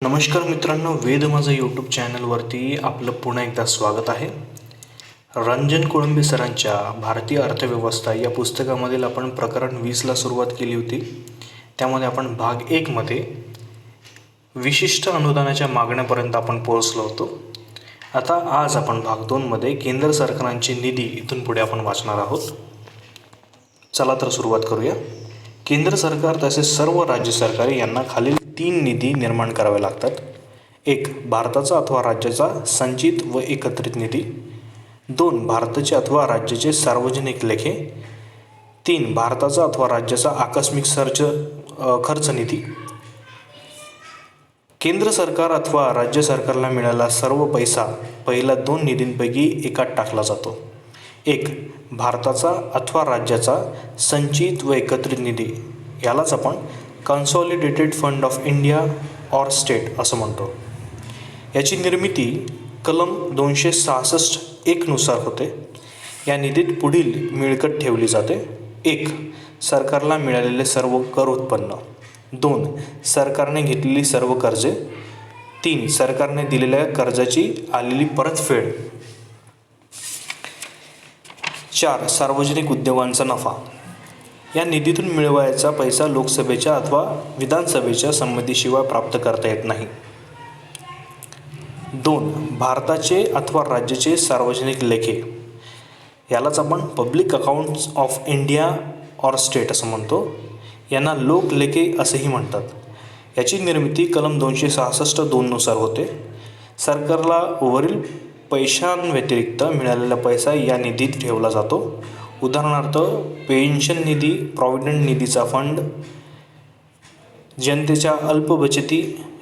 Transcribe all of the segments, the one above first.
नमस्कार मित्रांनो, वेद माझं यूट्यूब चॅनलवरती आपलं पुन्हा एकदा स्वागत आहे. रंजन कोळंबे सरांच्या भारतीय अर्थव्यवस्था या पुस्तकामधील आपण प्रकरण 20ला सुरुवात केली होती. त्यामध्ये आपण भाग 1मध्ये विशिष्ट अनुदानाच्या मागण्यापर्यंत आपण पोहोचलो होतो. आता आज आपण भाग 2मध्ये केंद्र सरकारांची निधी इथून पुढे आपण वाचणार आहोत. चला तर सुरुवात करूया. केंद्र सरकार तसेच सर्व राज्य सरकारे यांना खालील 3 निधी निर्माण करावे लागतात. 1. भारताचा अथवा राज्याचा संचित व एकत्रित निधी. 2. भारताचे अथवा राज्याचे सार्वजनिक लेखे. 3. भारताचा अथवा राज्याचा आकस्मिक खर्च निधी. केंद्र सरकार अथवा राज्य सरकारला मिळालेला सर्व पैसा पहिल्या 2 निधींपैकी एकात टाकला जातो. 1. भारताचा अथवा राज्याचा संचित व एकत्रित निधी, यालाच आपण consolidated fund of India or state असं म्हणतो. याची निर्मिती कलम 266(1) नुसार होते. या निधीत पुढील मिळकत ठेवली जाते. 1. सरकारला मिळालेले सर्व कर उत्पन्न. 2. सरकारने घेतलेली सर्व कर्जे. 3. सरकारने दिलेल्या कर्जाची आलेली परतफेड. 4. सार्वजनिक उद्योगांचा नफा. या निधीतून मिळवायचा पैसा लोकसभेच्या अथवा विधानसभेच्या संमतीशिवाय प्राप्त करता येत नाही. 2. भारताचे अथवा राज्याचे सार्वजनिक लेखे, यालाच आपण public accounts of India or state असं म्हणतो. यांना लोकलेखे असेही म्हणतात. याची निर्मिती कलम 266(2) नुसार होते. सरकारला वरील पैशांव्यतिरिक्त मिळालेला पैसा या निधीत ठेवला जातो. उदाहरणार्थ पेन्शन निधी, प्रॉव्हिडंट निधीचा फंड, जनतेच्या अल्प बचती,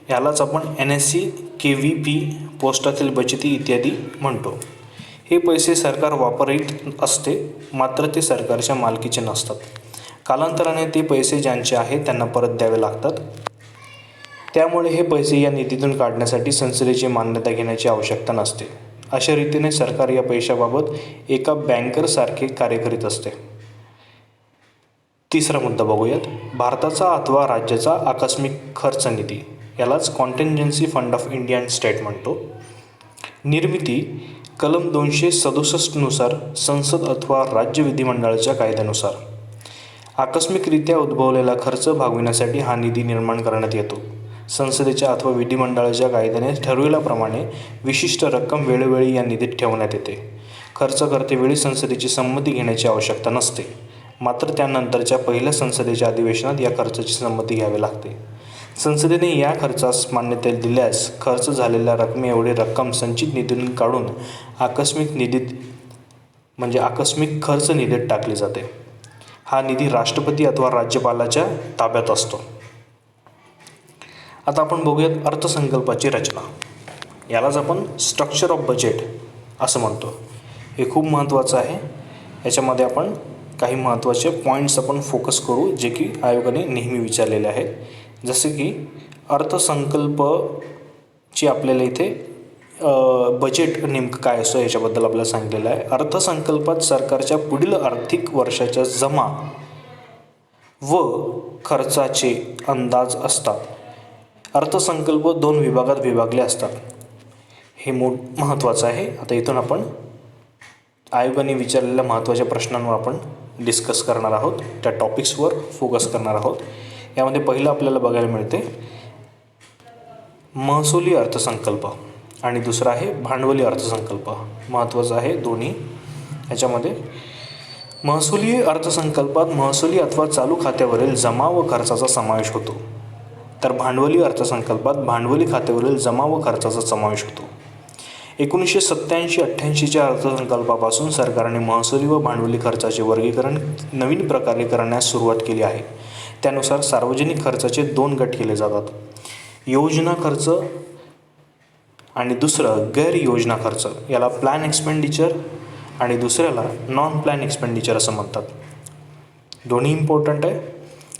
यालाच आपण NSC, KVP, पोस्टातील बचती इत्यादी म्हणतो. हे पैसे सरकार वापरत असते, मात्र ते सरकारच्या मालकीचे नसतात. कालांतराने ते पैसे ज्यांचे आहेत त्यांना परत द्यावे लागतात. त्यामुळे हे पैसे या निधीतून काढण्यासाठी संसदेची मान्यता घेण्याची आवश्यकता नसते. अशा रीतीने सरकार या पैशाबाबत एका बँकरसारखे कार्य करीत असते. तिसरा मुद्दा बघूयात. भारताचा अथवा राज्याचा आकस्मिक खर्च निधी, यालाच contingency fund of India and state म्हणतो. निर्मिती कलम 267 नुसार संसद अथवा राज्य विधिमंडळाच्या कायद्यानुसार. आकस्मिकरित्या उद्भवलेला खर्च भागविण्यासाठी हा निधी निर्माण करण्यात येतो. संसदेच्या अथवा विधिमंडळाच्या कायद्याने ठरविल्याप्रमाणे विशिष्ट रक्कम वेळोवेळी या निधीत ठेवण्यात येते. खर्च करतेवेळी संसदेची संमती घेण्याची आवश्यकता नसते, मात्र त्यानंतरच्या पहिल्या संसदेच्या अधिवेशनात या खर्चाची संमती घ्यावी लागते. संसदेने या खर्चास मान्यता दिल्यास खर्च झालेल्या रकमेएवढी रक्कम संचित निधीतून काढून आकस्मिक निधीत म्हणजे आकस्मिक खर्च निधीत टाकली जाते. हा निधी राष्ट्रपती अथवा राज्यपालाच्या ताब्यात असतो. आता आपण बघूयात अर्थसंकल्पाची रचना. यालाच आपण स्ट्रक्चर ऑफ बजेट असं म्हणतो. हे खूप महत्त्वाचं आहे. याच्यामध्ये आपण काही महत्त्वाचे पॉईंट्स आपण फोकस करू, जे की आयोगाने नेहमी विचारलेले आहेत. जसे की अर्थसंकल्पची आपल्याला इथे बजेट नेमकं काय असतं याच्याबद्दल आपल्याला सांगितलेलं आहे. अर्थसंकल्पात सरकारच्या पुढील आर्थिक वर्षाच्या जमा व खर्चाचे अंदाज असतात. अर्थसंकल्प 2 विभागात विभागले असतात. हे महत्त्वाचं आहे. आता इथून आपण आयोगाने विचारलेल्या महत्त्वाच्या प्रश्नांवर आपण डिस्कस करणार आहोत, त्या टॉपिक्सवर फोकस करणार आहोत. यामध्ये पहिलं आपल्याला बघायला मिळते महसुली अर्थसंकल्प आणि दुसरा आहे भांडवली अर्थसंकल्प. महत्त्वाचं आहे दोन्ही. याच्यामध्ये महसुली अर्थसंकल्पात महसुली अथवा चालू खात्यावरील जमा व खर्चाचा समावेश होतो, तर भांडवली अर्थसंकल्पात भांडवली खात्यावरील जमा व खर्चाचा समावेश होतो. 1987-88च्या अर्थसंकल्पापासून सरकारने महसुली व भांडवली खर्चाचे वर्गीकरण नवीन प्रकारे करण्यास सुरुवात केली आहे. त्यानुसार सार्वजनिक खर्चाचे 2 गट केले जातात. योजना खर्च आणि दुसरं गैर योजना खर्च. याला प्लॅन एक्सपेंडिचर आणि दुसऱ्याला नॉन प्लॅन एक्सपेंडिचर असं म्हणतात. दोन्ही इम्पॉर्टंट आहे.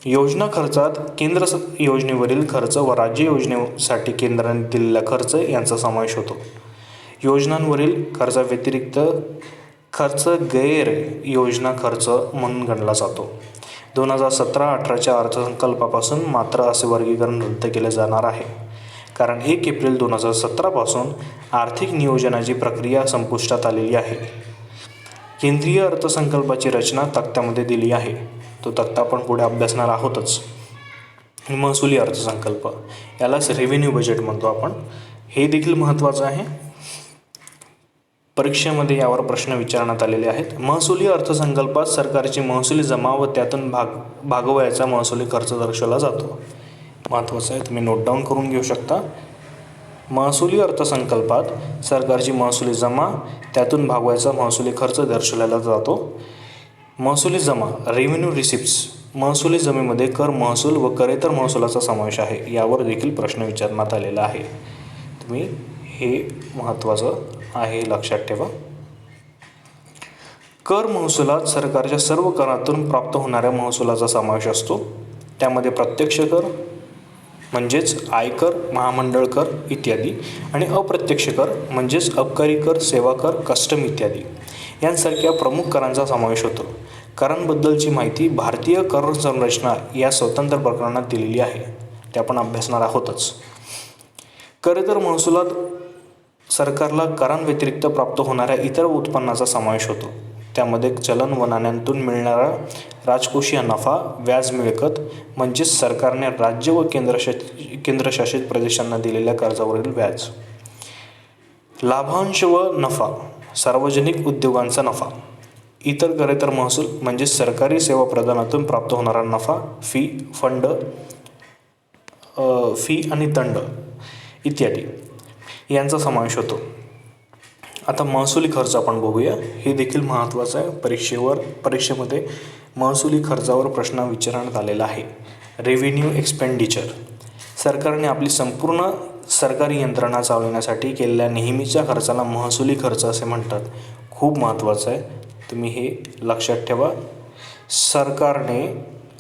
योजना खर्चात केंद्र योजनेवरील खर्च व राज्य योजनेसाठी केंद्राने दिलेला खर्च यांचा समावेश होतो. योजनांवरील खर्चाव्यतिरिक्त खर्च गैर योजना खर्च म्हणून गणला जातो. 2017-18च्या अर्थसंकल्पापासून मात्र असे वर्गीकरण रद्द केले जाणार आहे. कारण 1 एप्रिल 2017 पासून आर्थिक नियोजनाची प्रक्रिया संपुष्टात आलेली आहे. केंद्रीय अर्थसंकल्पाची रचना तक्त्यामध्ये दिली आहे. तो तक्ता आपण पुढे अभ्यासणार आहोतच. महसुली अर्थसंकल्प, यालाच रेव्हेन्यू बजेट म्हणतो आपण. हे देखील महत्त्वाचं आहे. परीक्षेमध्ये यावर प्रश्न विचारण्यात आलेले आहेत. महसुली अर्थसंकल्पात सरकारची महसुली जमा व त्यातून भागवायचा महसुली खर्च दर्शवला जातो. महत्त्वाचं आहे, तुम्ही नोट डाऊन करून घेऊ शकता. महसुली अर्थसंकल्पात सरकारची महसुली जमा त्यातून भागवायचा महसुली खर्च दर्शवला जातो. महसुली जमा रेव्हेन्यू रिसिप्ट्स, महसुली जमेमध्ये कर महसूल व करेतर महसुलाचा समावेश आहे. यावर देखील प्रश्न विचारण्यात आलेला आहे. तुम्ही हे महत्त्वाचं आहे, लक्षात ठेवा. कर महसुलात सरकारच्या सर्व करातून प्राप्त होणाऱ्या महसुलाचा समावेश असतो. त्यामध्ये प्रत्यक्ष कर म्हणजेच आयकर, महामंडळ कर इत्यादी आणि अप्रत्यक्ष कर म्हणजेच अबकारी कर, सेवा कर, कस्टम इत्यादी यांसारख्या प्रमुख करांचा समावेश होतो. करांबद्दलची माहिती भारतीय कर संरचना या स्वतंत्र प्रकरणात दिलेली आहे. ते आपण अभ्यासणार आहोतच. करेतर महसुलात सरकारला करांव्यतिरिक्त प्राप्त होणाऱ्या इतर उत्पन्नाचा समावेश होतो. त्यामध्ये चलन व नाण्यांतून मिळणारा राजकोषीय नफा, व्याज मिळकत म्हणजेच सरकारने राज्य व केंद्रशासित प्रदेशांना दिलेल्या कर्जावरील व्याज, लाभांश व नफा, सार्वजनिक उद्योगांचा नफा, इतर करेतर महसूल म्हणजेच सरकारी सेवा प्रदानातून प्राप्त होणारा नफा, फी आणि दंड इत्यादी यांचा समावेश होतो. आता महसुली खर्च आपण बघूया. हे देखील महत्त्वाचं आहे. परीक्षेमध्ये महसुली खर्चावर प्रश्न विचारण्यात आलेला आहे. रेव्हेन्यू एक्सपेंडिचर, सरकारने आपली संपूर्ण सरकारी यंत्रणा चालवण्यासाठी केलेल्या नेहमीच्या खर्चाला महसुली खर्च असे म्हणतात. खूप महत्त्वाचं आहे, तुम्ही हे लक्षात ठेवा. सरकारने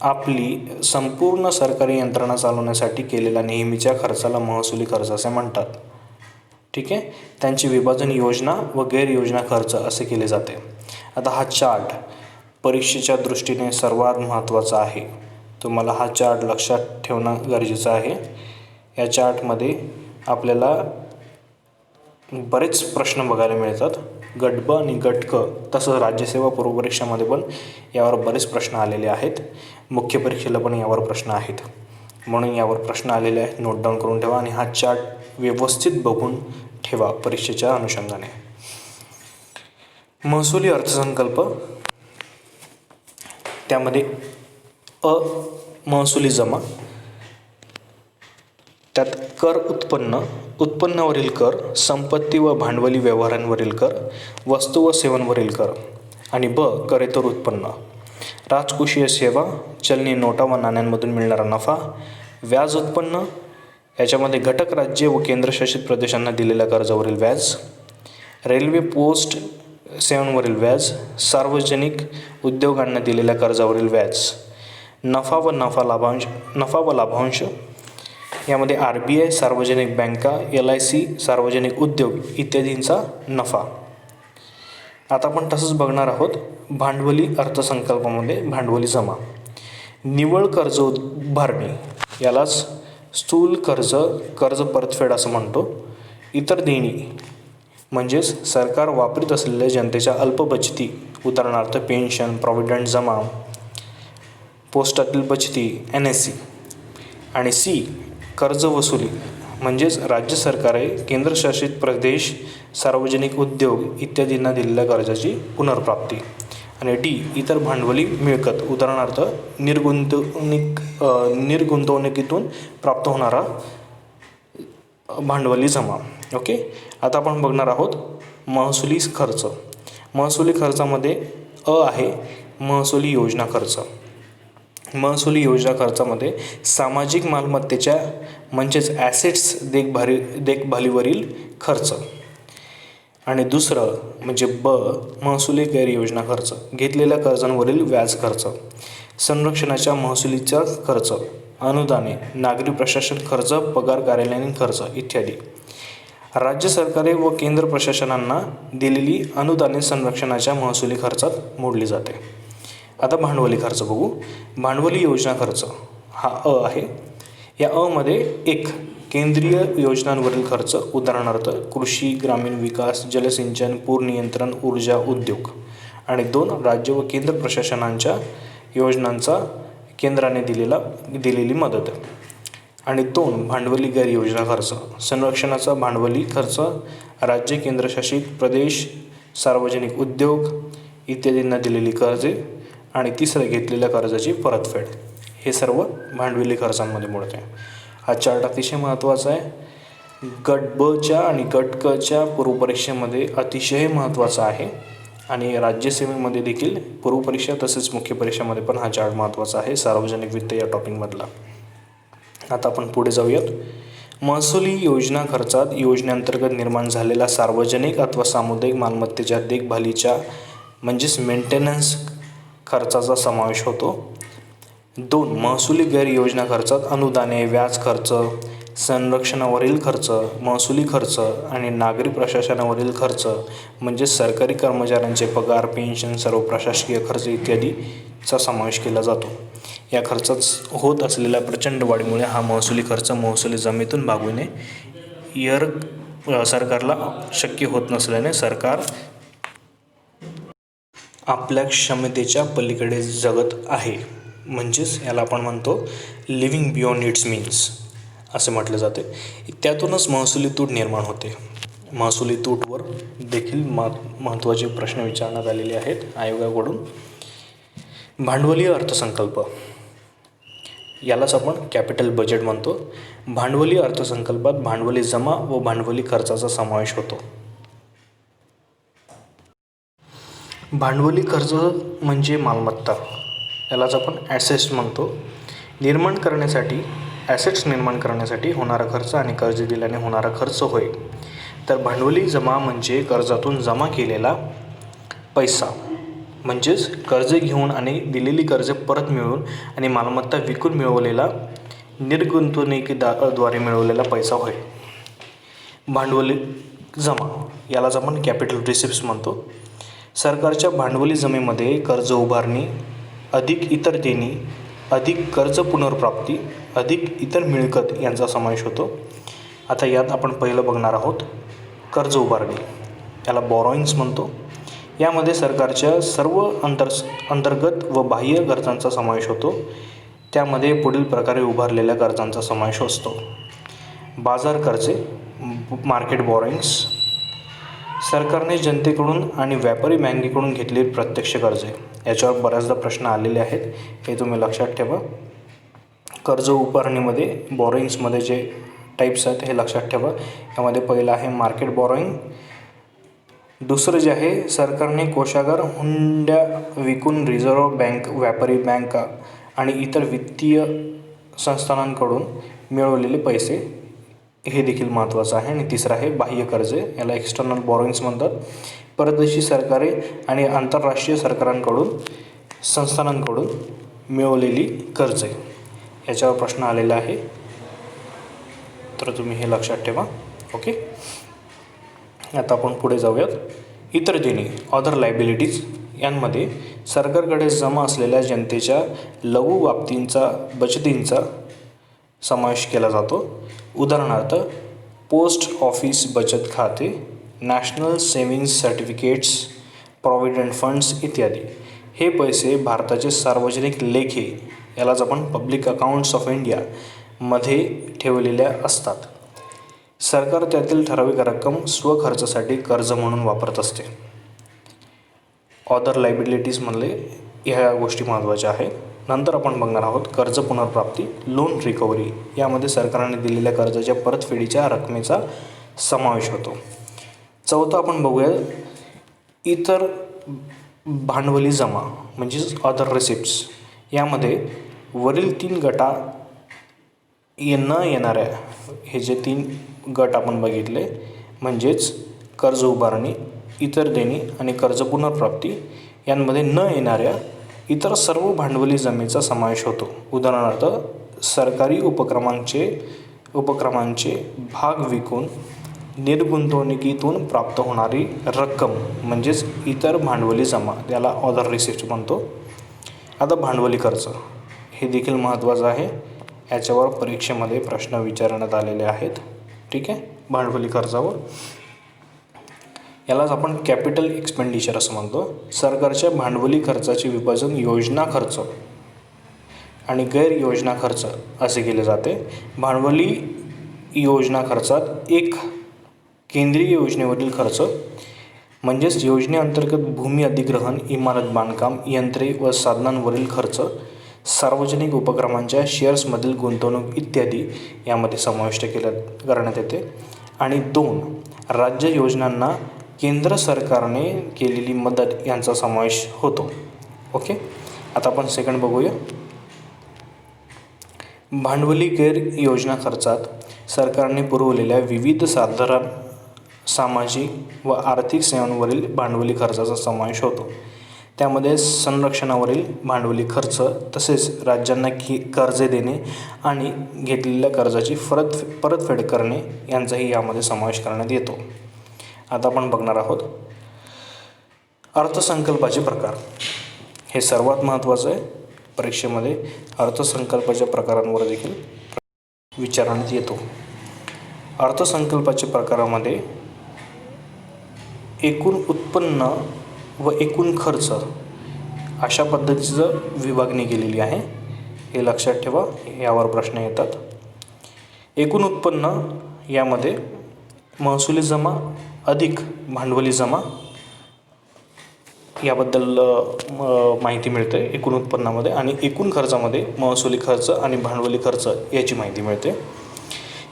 आपली संपूर्ण सरकारी यंत्रणा चालवण्यासाठी केलेल्या नेहमीच्या खर्चाला महसुली खर्च असे म्हणतात. ठीक आहे. त्यांचे विभाजन योजना व गैरयोजना खर्च असे केले जाते. आता हा चार्ट परीक्षेच्या दृष्टीने सर्वात महत्त्वाचा आहे. तुम्हाला हा चार्ट लक्षात ठेवणं गरजेचं आहे. या चार्टमध्ये आपल्याला बरेच प्रश्न बघायला मिळतात. गट ब आणि गट क, तसंच राज्यसेवा पूर्व परीक्षामध्ये पण यावर बरेच प्रश्न आलेले आहेत. मुख्य परीक्षेला पण यावर प्रश्न आहेत. म्हणून यावर प्रश्न आलेले आहेत, नोट डाऊन करून ठेवा आणि हा चार्ट व्यवस्थित बघून ठेवा परीक्षेच्या अनुषंगाने. महसुली अर्थसंकल्प, त्यामध्ये महसुली जमा, त्यात कर उत्पन्नावरील कर, संपत्ती व भांडवली व्यवहारांवरील कर, वस्तू व सेवांवरील कर आणि ब करेतर उत्पन्न, राजकोषीय सेवा, चलनी नोटा व नाण्यांमधून मिळणारा नफा, व्याज उत्पन्न, याच्यामध्ये घटक राज्य व केंद्रशासित प्रदेशांना दिलेल्या कर्जावरील व्याज, रेल्वे पोस्ट सेवांवरील व्याज, सार्वजनिक उद्योगांना दिलेल्या कर्जावरील व्याज, नफा व लाभांश, यामध्ये RBI, सार्वजनिक बँका, LIC, सार्वजनिक उद्योग इत्यादींचा नफा. आता आपण तसंच बघणार आहोत भांडवली अर्थसंकल्पामध्ये भांडवली जमा, निव्वळ कर्ज उभारणी, यालाच स्थूल कर्ज परतफेड असं म्हणतो, इतर देणी म्हणजेच सरकार वापरीत असलेल्या जनतेच्या अल्प बचती, उदाहरणार्थ पेन्शन, प्रॉव्हिडंट जमा, पोस्टातील बचती NSC, आणि C कर्ज वसुली म्हणजेच राज्य सरकारे, केंद्रशासित प्रदेश, सार्वजनिक उद्योग इत्यादींना दिलेल्या कर्जाची पुनर्प्राप्ती, आणि D इतर भांडवली मिळकत, उदाहरणार्थ निर्गुंतवणुकीतून प्राप्त होणारा भांडवली जमा. ओके. आता आपण बघणार आहोत महसुली खर्च. महसुली खर्चामध्ये आहे महसुली योजना खर्च. महसुली योजना खर्चामध्ये सामाजिक मालमत्तेच्या म्हणजेच ॲसेट्स देखभालीवरील खर्च, आणि दुसरं म्हणजे ब महसुली गैरयोजना खर्च, घेतलेल्या कर्जांवरील व्याज खर्च, संरक्षणाच्या महसुलीचा खर्च, अनुदाने, नागरी प्रशासन खर्च, पगार कार्यालयीन खर्च इत्यादी. राज्य सरकारे व केंद्र प्रशासनांना दिलेली अनुदाने संरक्षणाच्या महसुली खर्चात मोडली जाते. आता भांडवली खर्च बघू. भांडवली योजना खर्च हा आहे. या मध्ये 1 केंद्रीय योजनांवरील खर्च, उदाहरणार्थ कृषी, ग्रामीण विकास, जलसिंचन, पूर नियंत्रण, ऊर्जा, उद्योग. आणि 2 राज्य व केंद्र प्रशासनांच्या योजनांचा केंद्राने दिलेली मदत. आणि 2 भांडवली गैरयोजना खर्च, संरक्षणाचा भांडवली खर्च, राज्य, केंद्रशासित प्रदेश, सार्वजनिक उद्योग इत्यादींना दिलेली कर्जे. आणि 3 घेतलेल्या कर्जाची परतफेड. हे सर्व भांडवली खर्चांमध्ये मोडते. हा चार्ट अतिशय महत्त्वाचा आहे. गट ब च्या आणि गट क च्या पूर्वपरीक्षेमध्ये अतिशय महत्त्वाचा आहे. आणि राज्यसेवेमध्ये देखील पूर्वपरीक्षा तसेच मुख्य परीक्षेमध्ये पण हा चार्ट महत्त्वाचा आहे सार्वजनिक वित्त या टॉपिकमधला. आता आपण पुढे जाऊयात. महसुली योजना खर्चात योजनेअंतर्गत निर्माण झालेला सार्वजनिक अथवा सामुदायिक मालमत्तेच्या देखभालीच्या म्हणजेच मेंटेनन्स खर्चाचा समावेश होतो. 2 महसुली गैरयोजना खर्चात अनुदाने, व्याज खर्च, संरक्षणावरील खर्च, महसुली खर्च आणि नागरी प्रशासनावरील खर्च म्हणजे सरकारी कर्मचाऱ्यांचे पगार, पेन्शन, सर्व प्रशासकीय खर्च इत्यादीचा समावेश केला जातो. या खर्चात होत असलेल्या प्रचंड वाढीमुळे हा महसुली खर्च महसुली जमेतून भागविणे सरकारला शक्य होत नसल्याने सरकार आपल्या क्षमतेच्या पलीकडे जगत आहे. म्हणजेच याला आपण म्हणतो लिव्हिंग बियॉन्ड इट्स मीन्स असे म्हटले जाते. त्यातूनच महसुली तूट निर्माण होते. महसुली तूटवर देखील महत्त्वाचे प्रश्न विचारण्यात आलेले आहेत आयोगाकडून. भांडवली अर्थसंकल्प, यालाच आपण कॅपिटल बजेट म्हणतो. भांडवली अर्थसंकल्पात भांडवली जमा व भांडवली खर्चाचा समावेश होतो. भांडवली खर्च म्हणजे मालमत्ता, यालाच आपण ॲसेट्स म्हणतो. ॲसेट्स निर्माण करण्यासाठी होणारा खर्च आणि कर्ज दिल्याने होणारा खर्च होय. तर भांडवली जमा म्हणजे कर्जातून जमा केलेला पैसा, म्हणजेच कर्ज घेऊन आणि दिलेली कर्ज परत मिळवून आणि मालमत्ता विकून मिळवलेला निर्गुंतवणुकीद्वारे मिळवलेला पैसा होय. भांडवली जमा, यालाच आपण कॅपिटल रिसिप्ट्स म्हणतो. सरकारच्या भांडवली जमेमध्ये कर्ज उभारणी अधिक इतर देणी अधिक कर्ज पुनर्प्राप्ती अधिक इतर मिळकत यांचा समावेश होतो. आता यात आपण पहिलं बघणार आहोत कर्ज उभारणी, याला बॉरोइंग्स म्हणतो. यामध्ये सरकारच्या सर्व अंतर्गत व बाह्य गरजांचा समावेश होतो. त्यामध्ये पुढील प्रकारे उभारलेल्या कर्जांचा समावेश असतो. बाजार कर्जे, मार्केट बॉरोइंग्स, सरकारने जनतेकडून आणि व्यापारी बँकेकडून घेतलेली प्रत्यक्ष कर्जे. याच्यावर बऱ्याचदा प्रश्न आलेले आहेत, हे तुम्ही लक्षात ठेवा. कर्ज उभारणीमध्ये बॉरोइंग्समध्ये जे टाईप्स आहेत हे लक्षात ठेवा. यामध्ये पहिलं आहे मार्केट बॉरोइंग. दुसरं जे आहे सरकारने कोषागार, हुंड्या विकून रिझर्व्ह बँक, व्यापारी बँक आणि इतर वित्तीय संस्थानांकडून मिळवलेले पैसे, हे देखील महत्त्वाचं आहे. आणि तिसरं आहे बाह्य कर्जे, याला एक्सटर्नल बॉरोइंग्स म्हणतात. परदेशी सरकारे आणि आंतरराष्ट्रीय सरकारांकडून संस्थानांकडून मिळवलेली कर्जे. याच्यावर प्रश्न आलेला आहे, तर तुम्ही हे लक्षात ठेवा. ओके, आता आपण पुढे जाऊयात. इतर देणी, अदर लायबिलिटीज, यांमध्ये सरकारकडे जमा असलेल्या जनतेच्या लघु बचतींचा समावेश केला जातो. उदाहरणार्थ पोस्ट ऑफिस बचत खाते, national savings certificates, provident funds इत्यादी. हे पैसे भारताचे सार्वजनिक लेखे, यालाच आपण पब्लिक अकाउंट्स ऑफ इंडिया मध्ये ठेवलेल्या असतात. सरकार त्यातील ठराविक रक्कम स्वखर्चासाठी कर्ज म्हणून वापरत असते. अदर लायबिलिटीजमधले ह्या गोष्टी महत्त्वाच्या आहेत. नंतर आपण बघणार आहोत कर्ज पुनर्प्राप्ती, लोन रिकव्हरी. यामध्ये सरकारने दिलेल्या कर्जाच्या परतफेडीच्या रकमेचा समावेश होतो. चौथं आपण बघूया इतर भांडवली जमा म्हणजेच अदर रिसिप्ट्स. यामध्ये वरील 3 गटा न येणाऱ्या, हे जे 3 गट आपण बघितले म्हणजेच कर्ज उभारणी, इतर देणी आणि कर्ज पुनर्प्राप्ती, यांमध्ये न येणाऱ्या इतर सर्व भांडवली जमेचा समावेश होतो. उदाहरणार्थ सरकारी उपक्रमांचे भाग विकून निर्गुंतवणुकीतून प्राप्त होणारी रक्कम म्हणजेच इतर भांडवली जमा, त्याला अदर रिसिप्ट म्हणतो. आता भांडवली खर्च, हे देखील महत्त्वाचं आहे. याच्यावर परीक्षेमध्ये प्रश्न विचारण्यात आलेले आहेत. ठीक आहे, भांडवली खर्चावर. यालाच आपण कॅपिटल एक्सपेंडिचर असं म्हणतो. सरकारच्या भांडवली खर्चाचे विभाजन योजना खर्च आणि गैर योजना खर्च असे केले जाते. भांडवली योजना खर्चात एक केंद्रीय योजनेवरील खर्च म्हणजेच योजनेअंतर्गत भूमी अधिग्रहण, इमारत बांधकाम, यंत्रे व साधनांवरील खर्च, सार्वजनिक उपक्रमांच्या शेअर्समधील गुंतवणूक इत्यादी यामध्ये समाविष्ट करण्यात येते. आणि 2 राज्य योजनांना केंद्र सरकारने केलेली मदत यांचा समावेश होतो. ओके, आता आपण सेकंड बघूया. भांडवली गैर योजना खर्चात सरकारने पुरवलेल्या विविध साधारण सामाजिक व आर्थिक सेवांवरील भांडवली खर्चाचा समावेश होतो. त्यामध्ये संरक्षणावरील भांडवली खर्च, तसेच राज्यांना कर्जे देणे आणि घेतलेल्या कर्जाची परतफेड करणे यांचाही यामध्ये समावेश करण्यात येतो. आता आपण बघणार आहोत अर्थसंकल्पाचे प्रकार. हे सर्वात महत्त्वाचं आहे. परीक्षेमध्ये अर्थसंकल्पाच्या प्रकारांवर देखील विचारण्यात येतो. अर्थसंकल्पाच्या प्रकारामध्ये एकूण उत्पन्न व एकूण खर्च अशा पद्धतीचं विभागणी केलेली आहे. हे लक्षात ठेवा, यावर प्रश्न येतात. एकूण उत्पन्न यामध्ये महसुली जमा अधिक भांडवली जमा याबद्दल माहिती मिळते एकूण उत्पन्नामध्ये. आणि एकूण खर्चामध्ये महसुली खर्च आणि भांडवली खर्च याची माहिती मिळते.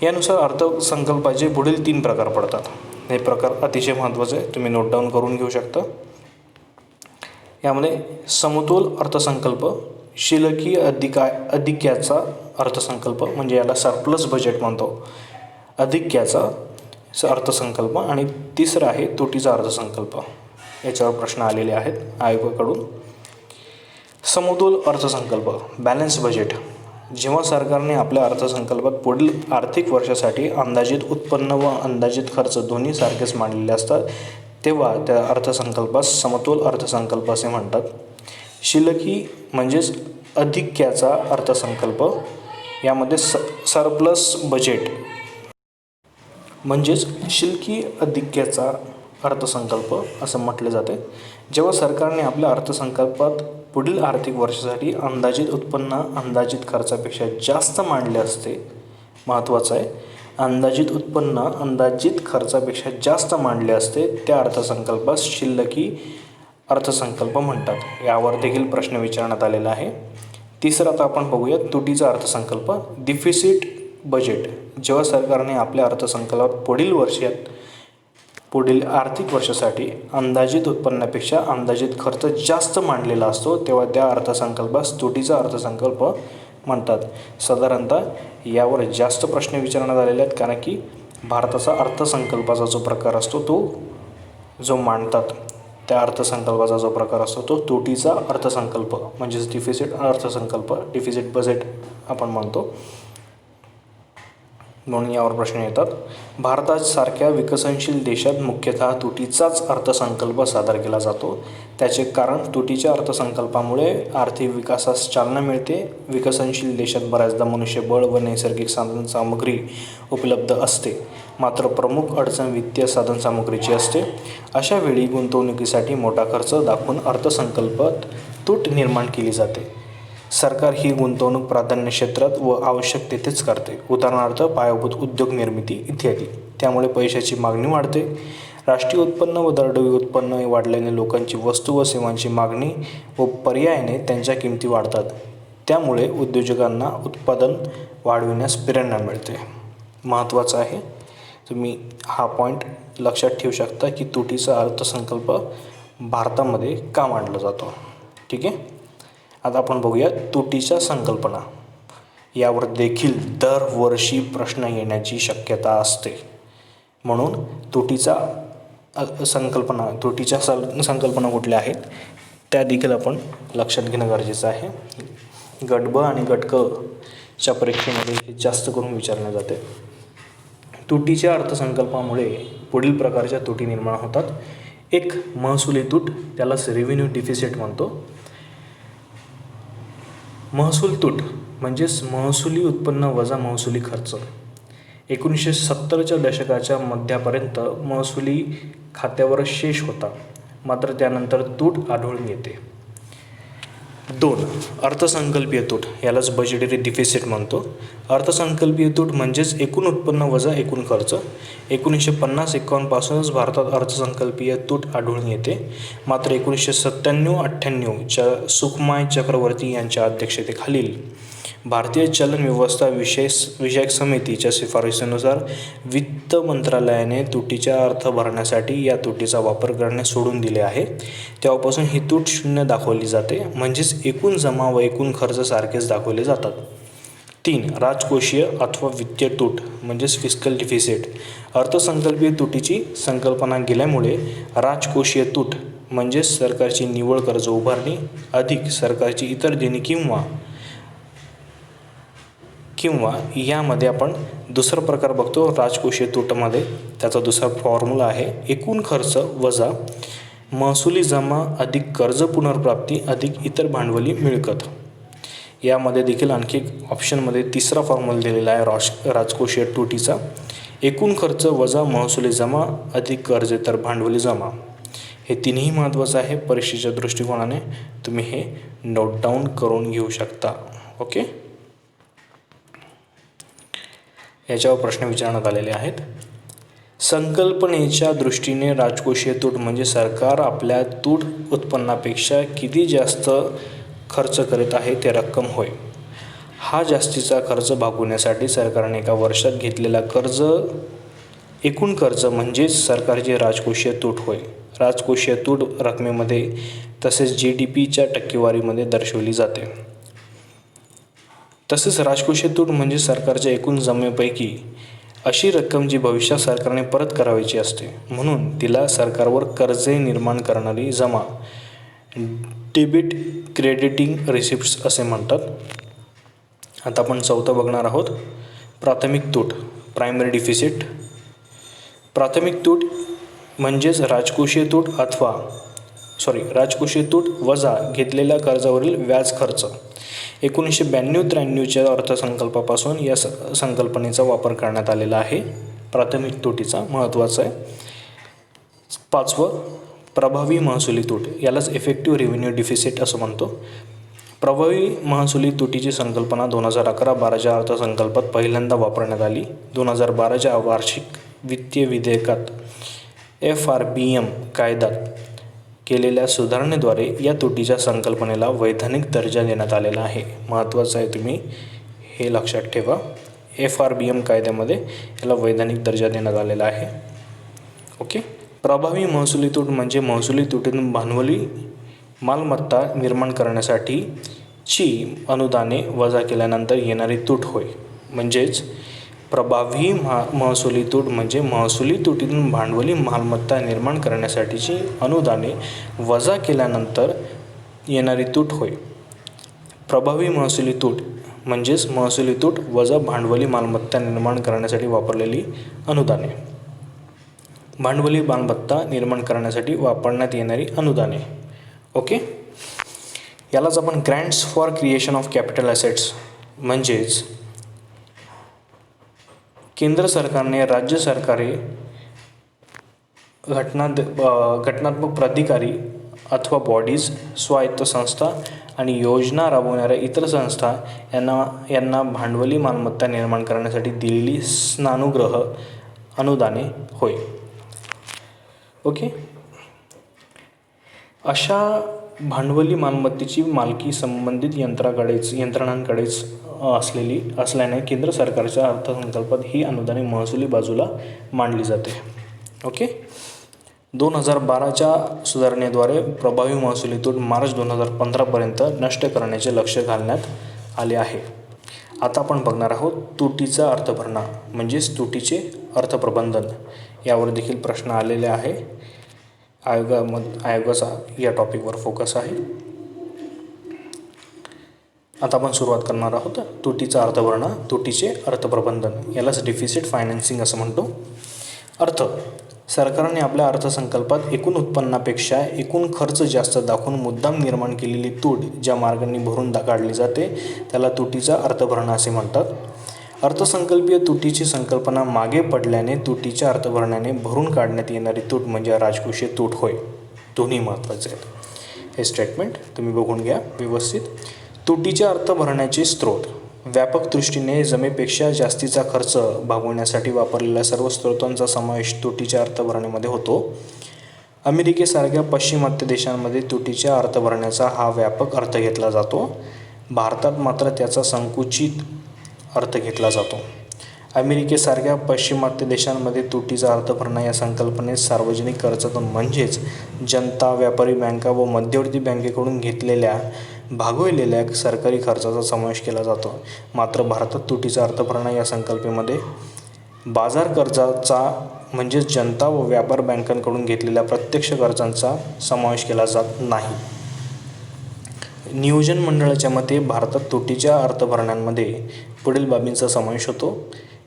यानुसार अर्थसंकल्पाचे पुढील 3 प्रकार पडतात. हे प्रकार अतिशय महत्त्वाचे आहे, तुम्ही नोट डाऊन करून घेऊ शकता. यामध्ये समतोल अर्थसंकल्प, शिल्लकी अधिक्याचा अर्थसंकल्प म्हणजे याला सरप्लस बजेट म्हणतो, अधिक्याचा अर्थसंकल्प, आणि तिसरं आहे तुटीचा अर्थसंकल्प. याच्यावर प्रश्न आलेले आहेत आयोगाकडून. समतोल अर्थसंकल्प, बॅलन्स बजेट. जेव्हा सरकारने आपल्या अर्थसंकल्पात पुढील आर्थिक वर्षासाठी अंदाजित उत्पन्न व अंदाजित खर्च दोन्ही सारखेच मांडलेले असतात, तेव्हा त्या अर्थसंकल्पास समतोल अर्थसंकल्प असे म्हणतात. शिल्लकी म्हणजेच अधिक्याचा अर्थसंकल्प, यामध्ये सरप्लस बजेट म्हणजेच शिल्लकी अधिक्याचा अर्थसंकल्प असं म्हटले जाते. जेव्हा सरकारने आपल्या अर्थसंकल्पात पुढील आर्थिक वर्षासाठी अंदाजित उत्पन्न अंदाजित खर्चापेक्षा जास्त मांडले असते, महत्त्वाचं आहे, अंदाजित उत्पन्न अंदाजित खर्चापेक्षा जास्त मांडले असते, त्या अर्थसंकल्पास शिल्लकी अर्थसंकल्प म्हणतात. यावर देखील प्रश्न विचारण्यात आलेला आहे. तिसरं आता आपण बघूया तुटीचा अर्थसंकल्प, डिफिसिट बजेट. जेव्हा सरकारने आपल्या अर्थसंकल्पात पुढील आर्थिक वर्षासाठी अंदाजित उत्पन्नापेक्षा अंदाजित खर्च जास्त मांडलेला असतो, तेव्हा त्या अर्थसंकल्पास तुटीचा अर्थसंकल्प म्हणतात. साधारणतः यावर जास्त प्रश्न विचारण्यात आलेले आहेत, कारण की भारताचा अर्थसंकल्पाचा जो प्रकार असतो तो जो मांडतात, त्या अर्थसंकल्पाचा जो प्रकार असतो तो तुटीचा अर्थसंकल्प म्हणजेच डिफिसिट अर्थसंकल्प, डिफिसिट बजेट आपण म्हणतो. म्हणून यावर प्रश्न येतात. भारतासारख्या विकसनशील देशात मुख्यतः तुटीचाच अर्थसंकल्प सादर केला जातो. त्याचे कारण तुटीच्या अर्थसंकल्पामुळे आर्थिक विकासास चालना मिळते. विकसनशील देशात बऱ्याचदा मनुष्यबळ व नैसर्गिक साधनसामुग्री उपलब्ध असते, मात्र प्रमुख अडचण वित्तीय साधनसामुग्रीची असते. अशा वेळी गुंतवणुकीसाठी मोठा खर्च दाखवून अर्थसंकल्पात तूट निर्माण केली जाते. सरकार ही गुंतवणूक प्राधान्य क्षेत्रात व आवश्यक तेथेच करते, उदाहरणार्थ पायाभूत उद्योग निर्मिती इत्यादी. त्यामुळे पैशाची मागणी वाढते. राष्ट्रीय उत्पन्न व दरडोई उत्पन्न वाढल्याने लोकांची वस्तू व सेवांची मागणी व पर्यायाने त्यांच्या किमती वाढतात. त्यामुळे उद्योजकांना उत्पादन वाढविण्यास प्रेरणा मिळते. महत्त्वाचं आहे, तुम्ही हा पॉईंट लक्षात ठेवू शकता की तुटीचा अर्थसंकल्प भारतामध्ये का मांडला जातो. ठीक आहे, आता आपण बघूया तुटीच्या संकल्पना. यावर देखील दरवर्षी प्रश्न येण्याची शक्यता असते. म्हणून तुटीच्या संकल्पना कुठल्या आहेत त्या देखील आपण लक्षात घेणं गरजेचं आहे. गट ब आणि गट क च्या परीक्षेमध्ये हे जास्त करून विचारले जाते. तुटीच्या अर्थसंकल्पामुळे पुढील प्रकारच्या तुटी निर्माण होतात. एक महसुली तूट, त्यालाच रेव्हेन्यू डिफिसिट म्हणतो. महसूल तूट म्हणजेच महसुली उत्पन्न वजा महसुली खर्च. 1970च्या दशकाच्या मध्यापर्यंत महसुली खात्यावर शेष होता, मात्र त्यानंतर तूट आढळून येते. 2. अर्थसंकल्पीय तूट, यालाच बजेटरी डिफिसिट म्हणतो. अर्थसंकल्पीय तूट म्हणजेच एकूण उत्पन्न वजा एकूण खर्च. 1950-51 पासूनच भारतात अर्थसंकल्पीय तूट आढळून येते, मात्र 1997-98च्या सुखमाय चक्रवर्ती यांच्या अध्यक्षतेखालील भारतीय चलन व्यवस्था विषयक समितीच्या शिफारसीनुसार वित्त मंत्रालयाने तुटीचा अर्थ भरण्यासाठी या तुटीचा वापर करणे सोडून दिले आहे. तेव्हापासून ही तूट शून्य दाखवली जाते, म्हणजेच एकूण जमा व एकूण खर्च सारखेच दाखवले जातात. 3. राजकोषीय अथवा वित्तीय तूट म्हणजेच फिस्कल डिफिसिट. अर्थसंकल्पीय तुटीची संकल्पना गेल्यामुळे राजकोषीय तूट म्हणजेच सरकारची निव्वळ कर्ज उभारणी अधिक सरकारची इतर देणी किंवा यामध्ये आपण दुसरा प्रकार बघतो राजकोषीय तूटमध्ये. त्याचा दुसरा फॉर्म्युला आहे एकूण खर्च वजा महसुली जमा अधिक कर्ज पुनर्प्राप्ती अधिक इतर भांडवली मिळकत. यामध्ये देखील आणखी एक ऑप्शनमध्ये तिसरा फॉर्म्युला दिलेला आहे राजकोषीय तुटीचा, एकूण खर्च वजा महसुली जमा अधिक कर्ज इतर भांडवली जमा. हे तिन्ही महत्त्वाचं आहे. परीक्षेच्या दृष्टिकोनाने तुम्ही हे नोट डाऊन करून घेऊ शकता. ओके, याच्यावर प्रश्न विचारण्यात आलेले आहेत. संकल्पनेच्या दृष्टीने राजकोषीय तूट म्हणजे सरकार आपल्या तूट उत्पन्नापेक्षा किती जास्त खर्च करीत आहे ते रक्कम होय. हा जास्तीचा खर्च भागवण्यासाठी सरकारने एका वर्षात घेतलेला एकूण कर्ज म्हणजेच सरकारची राजकोषीय तूट होय. राजकोषीय तूट रकमेमध्ये तसेच GDPच्या टक्केवारीमध्ये दर्शवली जाते. तसेच राजकोषीय तूट म्हणजे सरकारच्या एकूण जमेपैकी अशी रक्कम जी भविष्यात सरकारने परत करावयाची असते, म्हणून तिला सरकारवर कर्जे निर्माण करणारी जमा डेबिट क्रेडिटिंग रिसिप्ट्स असे म्हणतात. आता आपण चौथं बघणार आहोत प्राथमिक तूट प्रायमरी डिफिसिट. प्राथमिक तूट म्हणजेच राजकोषीय तूट वजा घेतलेल्या कर्जावरील व्याज खर्च. 1992-93च्या अर्थसंकल्पापासून या संकल्पनेचा वापर करण्यात आलेला आहे. प्राथमिक तुटीचा महत्त्वाचा आहे. 5. प्रभावी महसुली तूट, यालाच इफेक्टिव्ह रेव्हेन्यू डिफिसिट असं म्हणतो. प्रभावी महसुली तुटीची संकल्पना 2011-12च्या अर्थसंकल्पात पहिल्यांदा वापरण्यात आली. 2012च्या वार्षिक वित्तीय विधेयकात FRBM कायद्यात केलेल्या सुधारणेद्वारे या तुटीच्या संकल्पनेला वैधानिक दर्जा देण्यात आलेला आहे. महत्त्वाचं आहे, तुम्ही हे लक्षात ठेवा. FRBM कायद्यामध्ये याला वैधानिक दर्जा देण्यात आलेला आहे. ओके, प्रभावी महसुली तूट म्हणजे महसुली तुटीतून भांडवली मालमत्ता निर्माण करण्यासाठीची अनुदाने वजा केल्यानंतर येणारी तूट होय. म्हणजेच प्रभावी महसुली तूट म्हणजे महसुली तुटीतून भांडवली मालमत्ता निर्माण करण्यासाठीची अनुदाने वजा केल्यानंतर येणारी तूट होय. प्रभावी महसुली तूट म्हणजेच महसुली तूट वजा भांडवली मालमत्ता निर्माण करण्यासाठी वापरलेली अनुदाने. भांडवली मालमत्ता निर्माण करण्यासाठी वापरण्यात येणारी अनुदाने. ओके, यालाच आपण grants for creation of capital assets म्हणजेच केंद्र सरकारने राज्य सरकारे घटनात्मक प्राधिकारी अथवा बॉडीज, स्वायत्त संस्था आणि योजना राबवणाऱ्या इतर संस्था यांना भांडवली मालमत्ता निर्माण करण्यासाठी दिलेली स्नानुग्रह अनुदाने होय. ओके, अशा भांडवली मालमत्तेची मालकी संबंधित यंत्रणांकडेच असल्याने केंद्र सरकारच्या अर्थसंकल्पात ही अनुदाने महसुली बाजूला मांडली जाते. ओके, 2012च्या सुधारणेद्वारे प्रभावी महसुली तूट मार्च 2015पर्यंत नष्ट करण्याचे लक्ष घालण्यात आले आहे. आता आपण बघणार आहोत तुटीचा अर्थभरणा म्हणजेच तुटीचे अर्थप्रबंधन. यावर देखील प्रश्न आलेले आहे. आयोगाचा या टॉपिकवर फोकस आहे. आता आपण सुरुवात करणार आहोत तुटीचा अर्थभरणा तुटीचे अर्थप्रबंधन, यालाच डिफिसिट फायनान्सिंग असं म्हणतो. अर्थ सरकारने आपल्या अर्थसंकल्पात एकूण उत्पन्नापेक्षा एकूण खर्च जास्त दाखवून मुद्दाम निर्माण केलेली तूट ज्या मार्गाने भरून काढली जाते त्याला तुटीचा अर्थभरणा असे म्हणतात. अर्थसंकल्पीय तुटीची संकल्पना मागे पडल्याने तुटीच्या अर्थभरणाने भरून काढण्यात येणारी तूट म्हणजे राजकोषीय तूट होय. दोन्ही महत्त्वाचे आहेत. हे स्टेटमेंट तुम्ही बघून घ्या व्यवस्थित. तुटीच्या अर्थभरणाचे स्रोत व्यापक दृष्टीने जमेपेक्षा जास्तीचा खर्च भागवण्यासाठी वापरलेल्या सर्व स्रोतांचा समावेश तुटीच्या अर्थभरणामध्ये होतो. अमेरिकेसारख्या पाश्चिमात्य देशांमध्ये तुटीच्या अर्थभरणाचा हा व्यापक अर्थ घेतला जातो. भारतात मात्र त्याचा संकुचित अर्थ घेतला जातो. अमेरिकेसारख्या पाश्चिमात्य देशांमध्ये तुटीचा अर्थभरणा या संकल्पनेत सार्वजनिक खर्चातून म्हणजेच जनता, व्यापारी बँका व मध्यवर्ती बँकेकडून घेतलेल्या भागवलेल्या सरकारी खर्चाचा समावेश केला जातो. मात्र भारतात तुटीचा अर्थभरणा या संकल्पनेमध्ये बाजार कर्जाचा म्हणजेच जनता व व्यापार बँकांकडून घेतलेल्या प्रत्यक्ष खर्चांचा समावेश केला जात नाही. नियोजन मंडळाच्या मते भारतात तुटीच्या अर्थभरणांमध्ये पुढील बाबींचा समावेश होतो.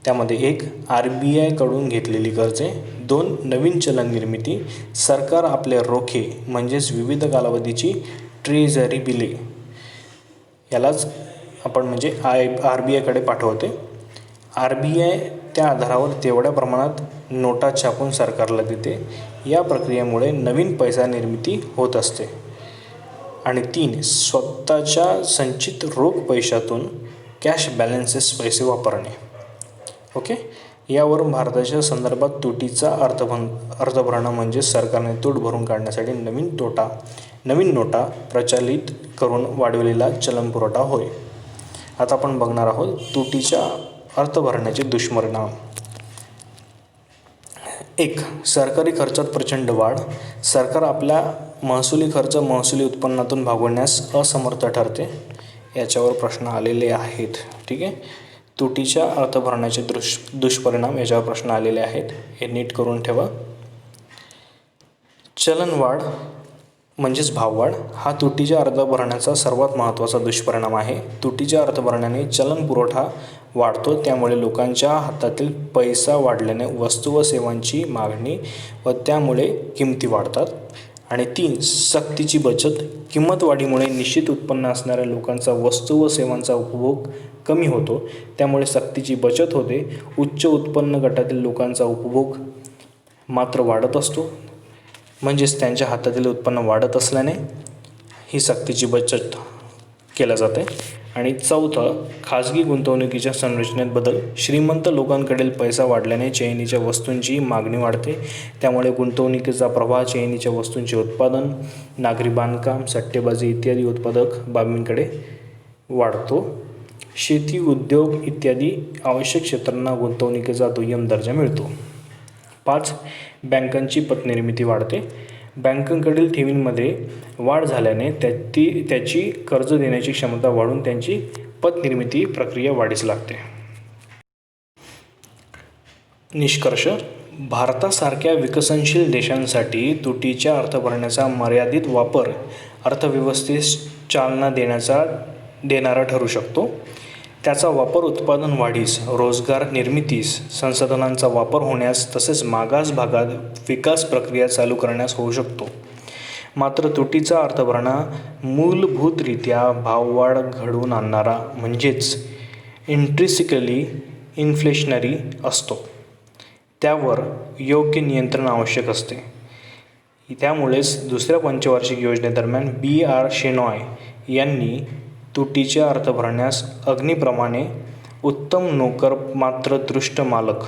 त्यामध्ये 1. RBI कडून घेतलेली कर्जे. 2. नवीन चलन निर्मिती. सरकार आपले रोखे म्हणजेच विविध कालावधीची ट्रेझरी बिले यालाच आपण म्हणजे RBI कडे पाठवते. RBI त्या आधारावर तेवढ्या प्रमाणात नोटा छापून सरकारला देते. या प्रक्रियेमुळे नवीन पैसा निर्मिती होत असते. आणि 3. स्वतःच्या संचित रोख पैशातून कॅश बॅलन्सेस पैसे वापरणे. ओके, यावरून भारताच्या संदर्भात तुटीचा अर्थभरणा म्हणजे सरकारने तूट भरून काढण्यासाठी नवीन नोटा प्रचलित करून वाढवलेला चलनपुरवठा होय. आता आपण बघणार आहोत तुटीच्या अर्थभरणाचे दुष्परिणाम. 1. सरकारी खर्चात प्रचंड वाढ. सरकार आपला महसुली खर्च महसुली उत्पन्नातून भागवण्यास असमर्थ ठरते. याच्यावर प्रश्न आलेले आहेत. ठीक आहे, तुटीच्या अर्थभरणाचे दुष्परिणाम याच्यावर प्रश्न आलेले आहेत. हे नीट करून ठेवा. चलनवाढ म्हणजेच भाववाढ हा तुटीच्या अर्थभरणाचा सर्वात महत्त्वाचा दुष्परिणाम आहे. तुटीच्या अर्थभरणाने चलन पुरवठा वाढतो, त्यामुळे लोकांच्या हातातील पैसा वाढल्याने वस्तू व सेवांची मागणी व त्यामुळे किमती वाढतात. आणि 3. सक्तीची बचत. किंमत वाढीमुळे निश्चित उत्पन्न असणाऱ्या लोकांचा वस्तू व सेवांचा उपभोग कमी होतो, त्यामुळे सक्तीची बचत होते. उच्च उत्पन्न गटातील लोकांचा उपभोग मात्र वाढत असतो, म्हणजेच त्यांच्या हातातील उत्पन्न वाढत असल्याने ही सक्तीची बचत केल्या जाते. आणि 4. खाजगी गुंतवणुकीच्या संरचनेत बदल. श्रीमंत लोकांकडील पैसा वाढल्याने चैनीच्या वस्तूंची मागणी वाढते, त्यामुळे गुंतवणुकीचा प्रवाह चैनीच्या वस्तूंचे उत्पादन, नागरी बांधकाम, सट्टेबाजी इत्यादी उत्पादक बाबींकडे वाढतो. शेती, उद्योग इत्यादी आवश्यक क्षेत्रांना गुंतवणुकीचा दुय्यम दर्जा मिळतो. 5. बँकांची पतनिर्मिती वाढते. बँकांकडील ठेवींमध्ये वाढ झाल्याने त्याची कर्ज देण्याची क्षमता वाढून त्यांची पतनिर्मिती प्रक्रिया वाढीस लागते. निष्कर्ष. भारतासारख्या विकसनशील देशांसाठी तुटीच्या अर्थभरणाचा मर्यादित वापर अर्थव्यवस्थेस चालना देणारा ठरू शकतो. त्याचा वापर उत्पादन वाढीस, रोजगार निर्मितीस, संसाधनांचा वापर होण्यास तसेच मागास भागात विकास प्रक्रिया चालू करण्यास होऊ शकतो. मात्र तुटीचा अर्थभरणा मूलभूतरित्या भाववाढ घडवून आणणारा म्हणजेच इंट्रिसिकली इन्फ्लेशनरी असतो. त्यावर योग्य नियंत्रण आवश्यक असते. त्यामुळेच दुसऱ्या पंचवार्षिक योजनेदरम्यान B.R. शेनॉय यांनी तुटीच्या अर्थभरण्यास अग्नीप्रमाणे उत्तम नोकर मात्र दृष्ट मालक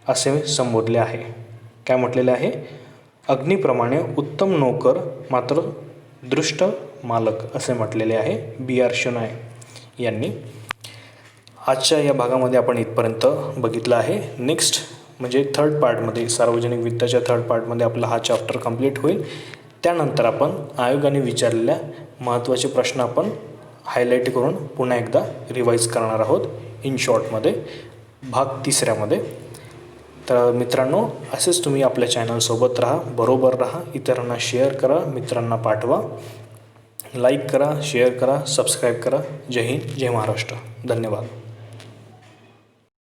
असे संबोधले आहे. काय म्हटलेले आहे? अग्नीप्रमाणे उत्तम नोकर मात्र दृष्ट मालक असे म्हटलेले आहे B.R. शेनॉय यांनी. आजच्या या भागामध्ये आपण इथपर्यंत बघितलं आहे. नेक्स्ट म्हणजे थर्ड पार्टमध्ये, सार्वजनिक वित्ताच्या थर्ड पार्टमध्ये आपला हा चॅप्टर कंप्लीट होईल. त्यानंतर आपण आयोगाने विचारलेल्या महत्त्वाचे प्रश्न आपण हायलाईट करून पुन्हा एकदा रिवाईज करणार आहोत इन शॉर्टमध्ये, भाग 3मध्ये. तर मित्रांनो, असेच तुम्ही आपल्या चॅनलसोबत राहा, बरोबर राहा, इतरांना शेअर करा, मित्रांना पाठवा, लाईक करा, शेअर करा, सबस्क्राईब करा. जय हिंद, जय महाराष्ट्र. धन्यवाद.